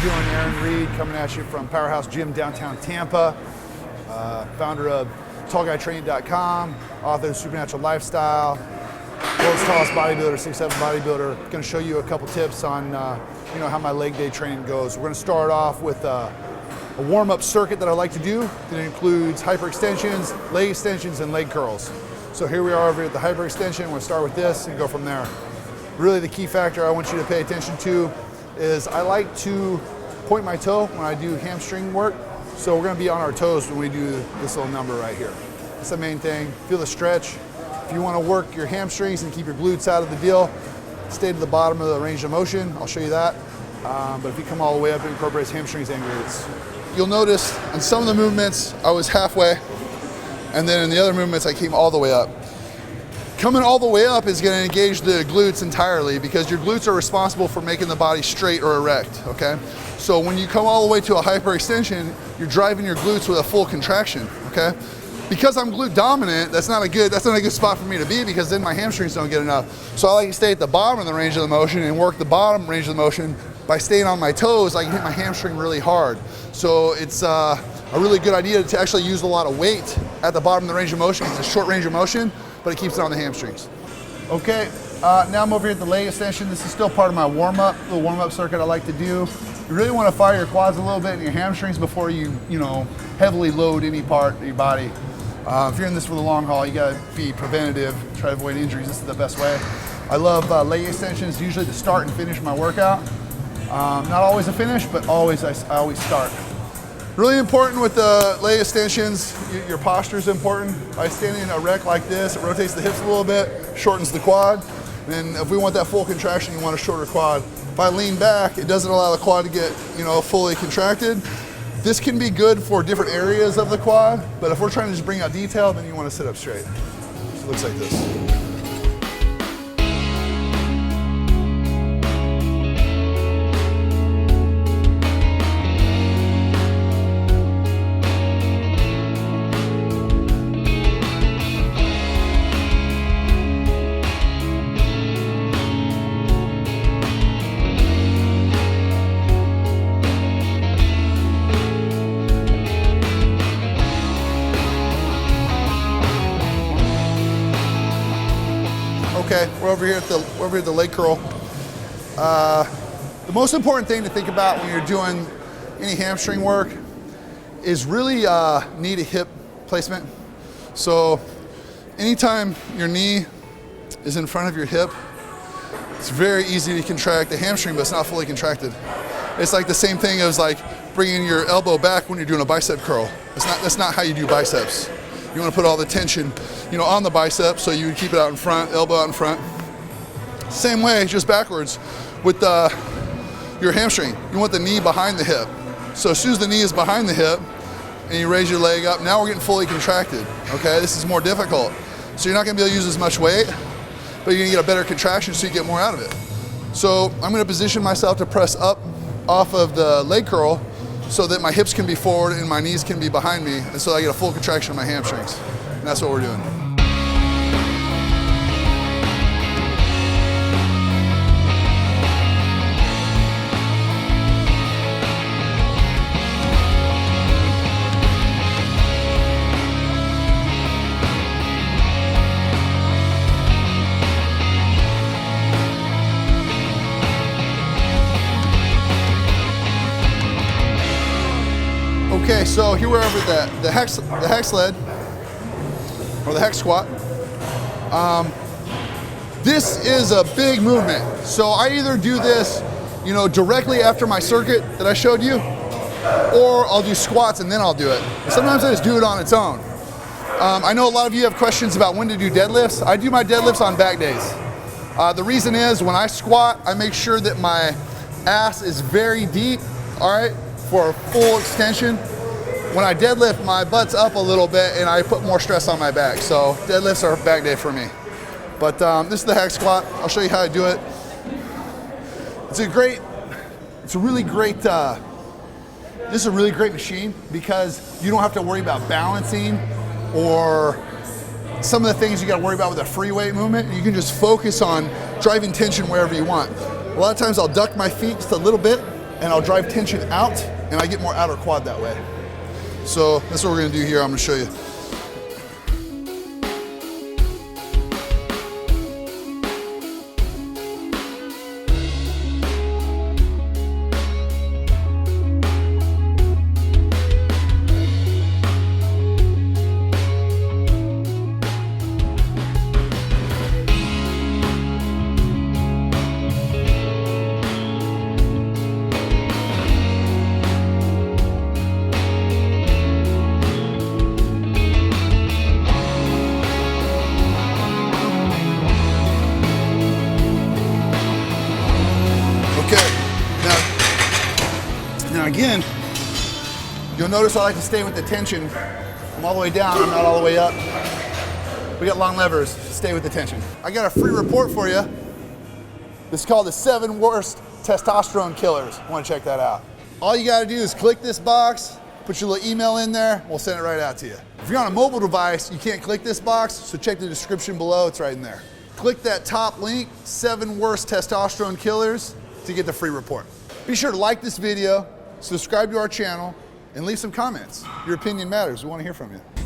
doing? Aaron Reed coming at you from Powerhouse Gym downtown Tampa, founder of TallGuyTraining.com, author of Supernatural Lifestyle, world's tallest bodybuilder, 6'7" bodybuilder. Going to show you a couple tips on how my leg day training goes. We're going to start off with a warm-up circuit that I like to do that includes hyperextensions, leg extensions, and leg curls. So here we are over at the hyperextension. We're going to start with this and go from there. Really the key factor I want you to pay attention to is I like to point my toe when I do hamstring work. So we're going to be on our toes when we do this little number right here. That's the main thing. Feel the stretch. If you want to work your hamstrings and keep your glutes out of the deal, stay to the bottom of the range of motion. I'll show you that. But if you come all the way up, it incorporates hamstrings and glutes. You'll notice on some of the movements, I was halfway, and then in the other movements, I came all the way up. Coming all the way up is going to engage the glutes entirely because your glutes are responsible for making the body straight or erect, okay? So when you come all the way to a hyperextension, you're driving your glutes with a full contraction, okay? Because I'm glute dominant, that's not a good spot for me to be because then my hamstrings don't get enough. So I like to stay at the bottom of the range of the motion and work the bottom range of the motion. By staying on my toes, I can hit my hamstring really hard. So it's a really good idea to actually use a lot of weight at the bottom of the range of motion. It's a short range of motion, but it keeps it on the hamstrings. Okay, now I'm over here at the leg extension. This is still part of my warm-up, little warm-up circuit I like to do. You really want to fire your quads a little bit and your hamstrings before you heavily load any part of your body. If you're in this for the long haul, you gotta be preventative, try to avoid injuries. This is the best way. I love leg extensions, usually to start and finish my workout. Not always a finish, but I always start. Really important with the leg extensions, your posture is important. By standing erect like this, it rotates the hips a little bit, shortens the quad. And if we want that full contraction, you want a shorter quad. If I lean back, it doesn't allow the quad to get fully contracted. This can be good for different areas of the quad, but if we're trying to just bring out detail, then you want to sit up straight. So it looks like this. Okay, we're over here at the leg curl. The most important thing to think about when you're doing any hamstring work is really knee to hip placement. So anytime your knee is in front of your hip, it's very easy to contract the hamstring, but it's not fully contracted. It's like the same thing as like bringing your elbow back when you're doing a bicep curl. That's not how you do biceps. You want to put all the tension, on the bicep, so you would keep it out in front, elbow out in front. Same way, just backwards with your hamstring. You want the knee behind the hip. So as soon as the knee is behind the hip and you raise your leg up, now we're getting fully contracted, okay? This is more difficult. So you're not gonna be able to use as much weight, but you're gonna get a better contraction so you get more out of it. So I'm gonna position myself to press up off of the leg curl so that my hips can be forward and my knees can be behind me, and so I get a full contraction of my hamstrings. And that's what we're doing. Okay, so here we're over at the hack sled, or the hack squat. This is a big movement. So I either do this, directly after my circuit that I showed you, or I'll do squats and then I'll do it. And sometimes I just do it on its own. I know a lot of you have questions about when to do deadlifts. I do my deadlifts on back days. The reason is when I squat, I make sure that my ass is very deep, all right, for a full extension. When I deadlift, my butt's up a little bit and I put more stress on my back. So deadlifts are back day for me. But this is the hack squat. I'll show you how I do it. This is a really great machine because you don't have to worry about balancing or some of the things you got to worry about with a free weight movement. You can just focus on driving tension wherever you want. A lot of times I'll duck my feet just a little bit and I'll drive tension out, and I get more outer quad that way. So that's what we're gonna do here. I'm gonna show you. Now again, you'll notice I like to stay with the tension. I'm all the way down, I'm not all the way up. We got long levers, stay with the tension. I got a free report for you. This is called the 7 worst testosterone killers. I want to check that out. All you got to do is click this box, put your little email in there, we'll send it right out to you. If you're on a mobile device, you can't click this box, so check the description below, it's right in there. Click that top link, 7 worst testosterone killers, to get the free report. Be sure to like this video, subscribe to our channel, and leave some comments. Your opinion matters. We want to hear from you.